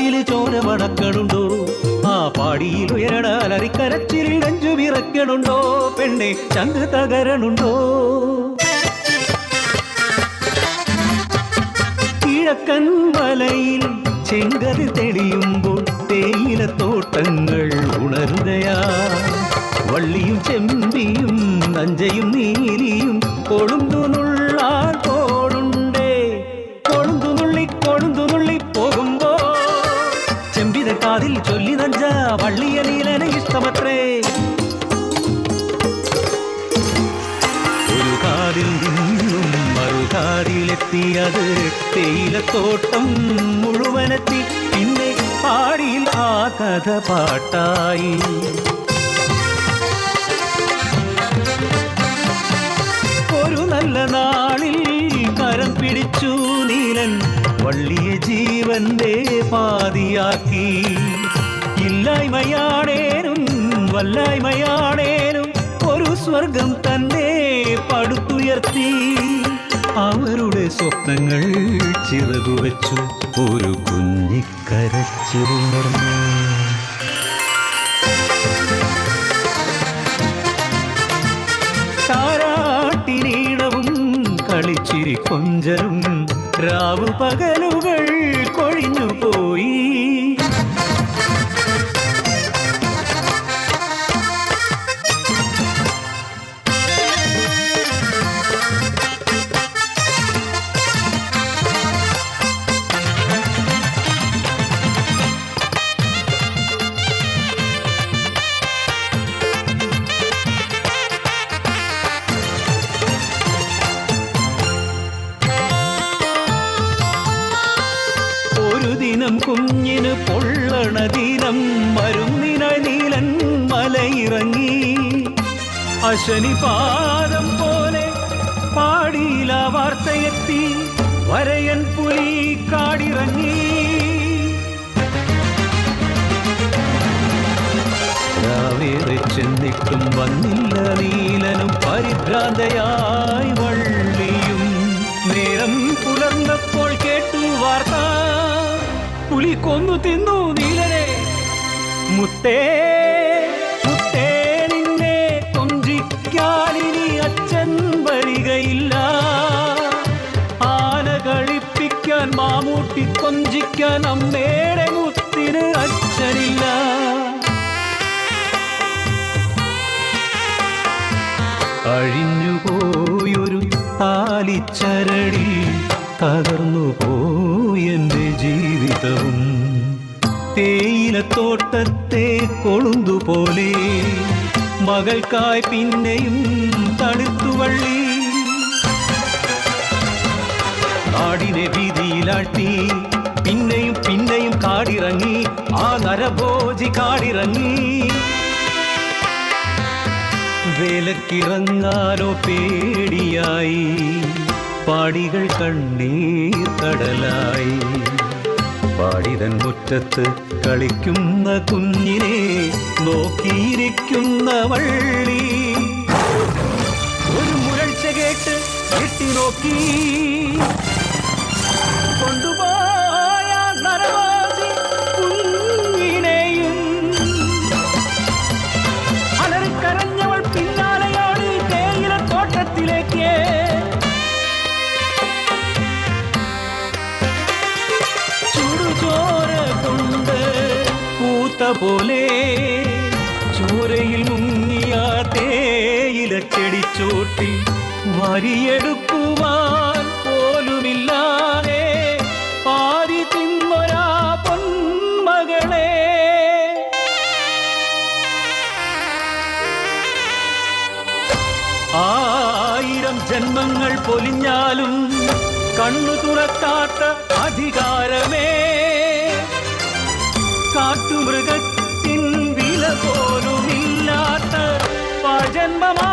കാട്ടില് ചോര മണക്കണുണ്ടോ? ആ പാടിയിൽ ഉയരണാലറിക്കരച്ചിരിൽ നെഞ്ചു വിറക്കണുണ്ടോ? പെണ്ണെ ചങ്ക് തകരണുണ്ടോ? കിഴക്കൻ മലയിൽ ചെങ്കതിർ തെളിയുമ്പോൾ തേയിലത്തോട്ടങ്ങൾ ഉണരുകയാ. വള്ളിയും ചെമ്പിയും നഞ്ചയും നീലിയും കൊളുന്തുനുള്ളാൻ പോടുണ്ടേ. കൊളുന്തുനുള്ളി പോകുമ്പോ ചെമ്പിത കാതിൽ ചൊല്ലി നഞ്ച വള്ളിയ നീലന് ഇഷ്ടമത്രേ. ഒരു കാതിൽ നിന്നും മറുകാതിലെത്തിയത് തേയിലത്തോട്ടം മുഴുവനെത്തി. പിന്നെ പാടിയിൽ ആ കഥ പാട്ടായി. ഒരു നല്ല നാളിൽ കരം പിടിച്ചു നീലൻ വള്ളിയെ ജീവന്റെ പാതിയാക്കി. ഇല്ലായ്മയാണേനും വല്ലായ്മയാണേനും ഒരു സ്വർഗം തന്നെ പടുത്തുയർത്തി. അവരുടെ സ്വപ്നങ്ങൾ ചിറകുവച്ചു ഒരു കുഞ്ഞിക്കരച്ചിലുണർന്നു. താരാട്ടിനീണവും കളിച്ചിരി കൊഞ്ചലും രാവു പകലുകൾ കൊഴിഞ്ഞുപോയി. ദിനം കുഞ്ഞിന് പൊള്ളണ ദിനം മരുന്നിനായി നീലൻ മലയിറങ്ങി. അശനിപാദം പോലെ പാടിയില വാർത്തയെത്തി. വരയൻ പുലി കാടിറങ്ങി. രാവേറെ ചെന്നിട്ടും വന്നില്ല നീലനും പരിഭ്രാന്തയായി വള്ളിയും. നേരം പുലർന്നപ്പോൾ കേട്ടു വാർത്ത, പുലി കൊന്നു തിന്നു നീലനെ. മുത്തേ മുത്തേ നിന്നെ കൊഞ്ചിക്കാനിനി അച്ഛൻ വരികയില്ല. ആന കഴിപ്പിക്കാൻ മാമൂട്ടി കൊഞ്ചിക്കാൻ അമ്മയുടെ മുത്തിന് അച്ഛനില്ല. അഴിഞ്ഞുപോയൊരു താലിച്ചരടി തകർന്നു പോയെന്റെ ജീവിതവും. തേയിലത്തോട്ടത്തെ കൊളുന്തുപോലെ മകൾക്കായി പിന്നെയും തളിർത്തുവള്ളി. നാടിനെ വീതിയിലാട്ടി പിന്നെയും പിന്നെയും കാടിറങ്ങി. ആ നരഭോജി കാടിറങ്ങി. വേലക്കിറങ്ങാനോ പേടിയായി. പാടികൾ കണ്ണീർ കടലായി. പാടിതൻ മുറ്റത്ത് കളിക്കുന്ന കുഞ്ഞിനെ നോക്കിയിരിക്കുന്ന വള്ളി. ഒരു മുഴൽച്ച കേട്ട് എട്ടി നോക്കി. കൊണ്ടുപോയ നരവാസി കുഞ്ഞിനെയും. അലറിക്കരഞ്ഞവൾ പിന്നാലെയോടി തേയിലത്തോട്ടത്തിലേക്ക്. ചോര കൊണ്ട് പൂത്ത പോലെ ചോരയിൽ മുങ്ങിയ തേയില ചെടിച്ചോട്ടി വരിയെടുക്കുവാൻ പോലുമില്ലാതെ പാരി തിന്നൊരാ പൊന്മകളെ. ആയിരം ജന്മങ്ങൾ പൊലിഞ്ഞാലും കണ്ണു തുറക്കാത്ത അധികാരമേ. കാട്ടുമൃഗത്തിൻ വില പോലുമില്ലാത്ത ജന്മമാ